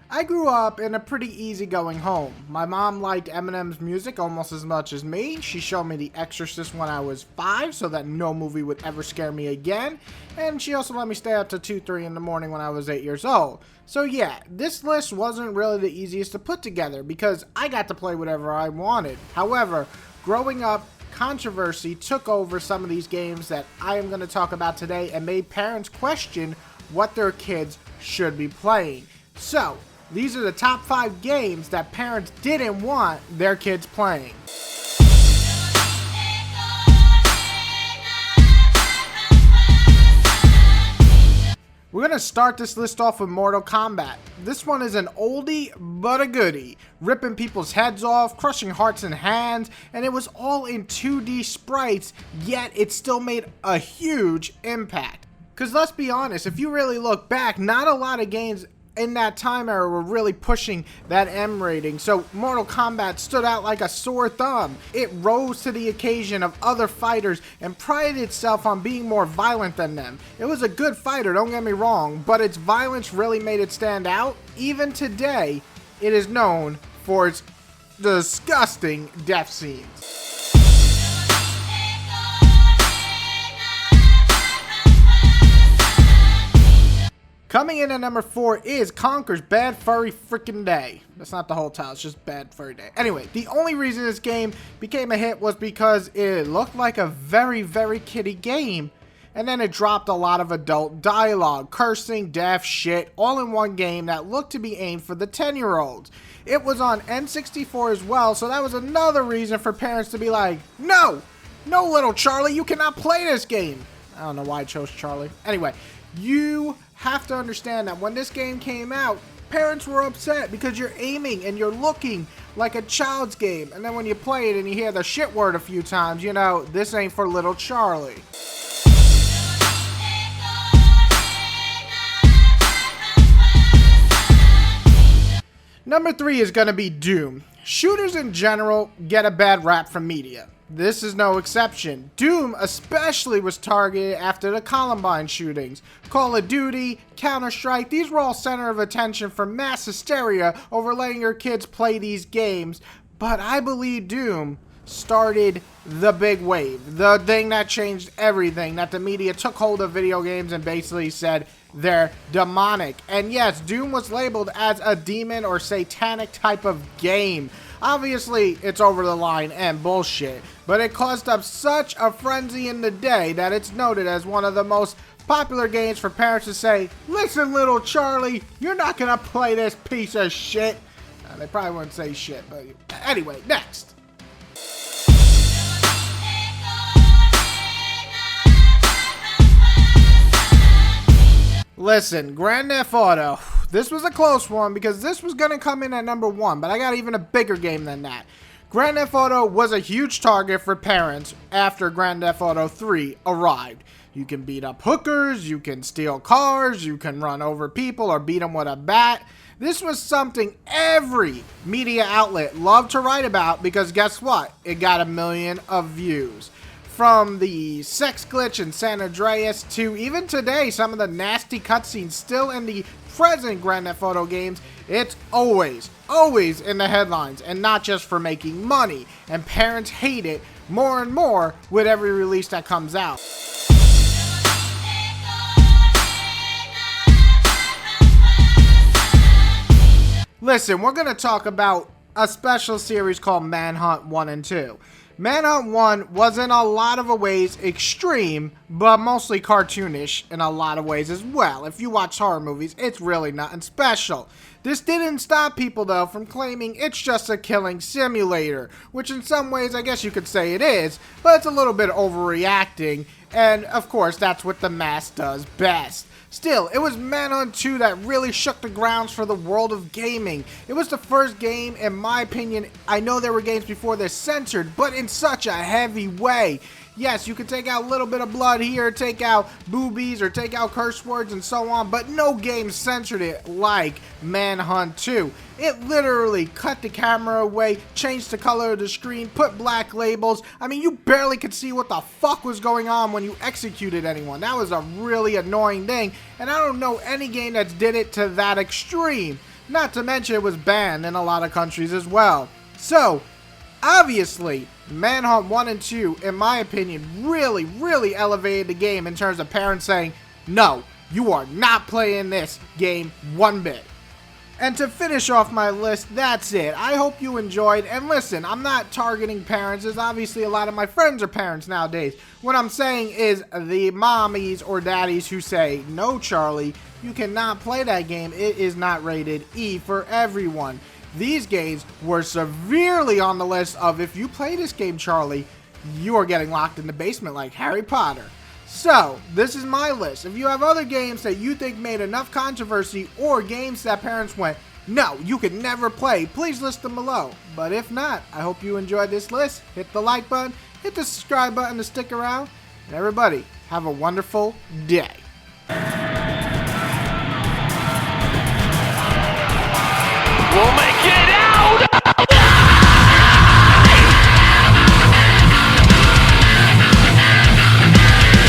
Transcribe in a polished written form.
I grew up in a pretty easygoing home. My mom liked Eminem's music almost as much as me. She showed me The Exorcist when I was 5 so that no movie would ever scare me again. And she also let me stay up to 2, 3 in the morning when I was 8 years old. So yeah, this list wasn't really the easiest to put together because I got to play whatever I wanted. However, growing up, controversy took over some of these games that I am going to talk about today and made parents question what their kids should be playing. So, these are the top 5 games that parents didn't want their kids playing. We're going to start this list off with Mortal Kombat. This one is an oldie but a goodie, ripping people's heads off, crushing hearts and hands, and it was all in 2D sprites, yet it still made a huge impact. Because let's be honest, if you really look back, not a lot of games in that time era were really pushing that M rating, so Mortal Kombat stood out like a sore thumb. It rose to the occasion of other fighters and prided itself on being more violent than them. It was a good fighter, don't get me wrong, but its violence really made it stand out. Even today, it is known for its disgusting death scenes. Coming in at number 4 is Conker's Bad Furry Frickin' Day. That's not the whole title, it's just Bad Furry Day. Anyway, the only reason this game became a hit was because it looked like a very, very kiddie game. And then it dropped a lot of adult dialogue, cursing, death, shit, all in one game that looked to be aimed for the 10-year-olds. It was on N64 as well, so that was another reason for parents to be like, no, little Charlie, you cannot play this game. I don't know why I chose Charlie. Anyway, you have to understand that when this game came out, parents were upset because you're aiming and you're looking like a child's game. And then when you play it and you hear the shit word a few times, you know, this ain't for little Charlie. Number 3 is gonna be Doom. Shooters in general get a bad rap from media. This is no exception. Doom especially was targeted after the Columbine shootings. Call of Duty, Counter-Strike, these were all center of attention for mass hysteria over letting your kids play these games. But I believe Doom started the big wave. The thing that changed everything, that the media took hold of video games and basically said they're demonic. And yes, Doom was labeled as a demon or satanic type of game. Obviously, it's over the line and bullshit, but it caused up such a frenzy in the day that it's noted as one of the most popular games for parents to say, listen, little Charlie, you're not gonna play this piece of shit. They probably wouldn't say shit, but anyway, next. Listen, Grand Theft Auto. This was a close one because this was going to come in at number 1, but I got even a bigger game than that. Grand Theft Auto was a huge target for parents after Grand Theft Auto 3 arrived. You can beat up hookers, you can steal cars, you can run over people or beat them with a bat. This was something every media outlet loved to write about because guess what? It got 1 million of views. From the sex glitch in San Andreas to even today, some of the nasty cutscenes still in the present Grand Theft Auto games, it's always in the headlines, and not just for making money. And parents hate it more and more with every release that comes out. Listen, we're going to talk about a special series called Manhunt 1 and 2. Manhunt 1 was in a lot of ways extreme, but mostly cartoonish in a lot of ways as well. If you watch horror movies, it's really nothing special. This didn't stop people though from claiming it's just a killing simulator, which in some ways I guess you could say it is, but it's a little bit overreacting, and of course that's what the mass does best. Still, it was Manhunt 2 that really shook the grounds for the world of gaming. It was the first game, in my opinion, I know there were games before this censored, but in such a heavy way. Yes, you could take out a little bit of blood here, take out boobies, or take out curse words and so on, but no game censored it like Manhunt 2. It literally cut the camera away, changed the color of the screen, put black labels. I mean, you barely could see what the fuck was going on when you executed anyone. That was a really annoying thing, and I don't know any game that did it to that extreme. Not to mention it was banned in a lot of countries as well. So, obviously, Manhunt 1 and 2, in my opinion, really elevated the game in terms of parents saying, no, you are not playing this game one bit. And to finish off my list, that's it. I hope you enjoyed. And listen, I'm not targeting parents, as obviously a lot of my friends are parents nowadays. What I'm saying is the mommies or daddies who say, no, Charlie, you cannot play that game. It is not rated E for everyone. These games were severely on the list of, if you play this game, Charlie, you are getting locked in the basement like Harry Potter. So, this is my list. If you have other games that you think made enough controversy or games that parents went, no, you could never play, please list them below. But if not, I hope you enjoyed this list. Hit the like button, hit the subscribe button to stick around, and everybody, have a wonderful day. We'll make it!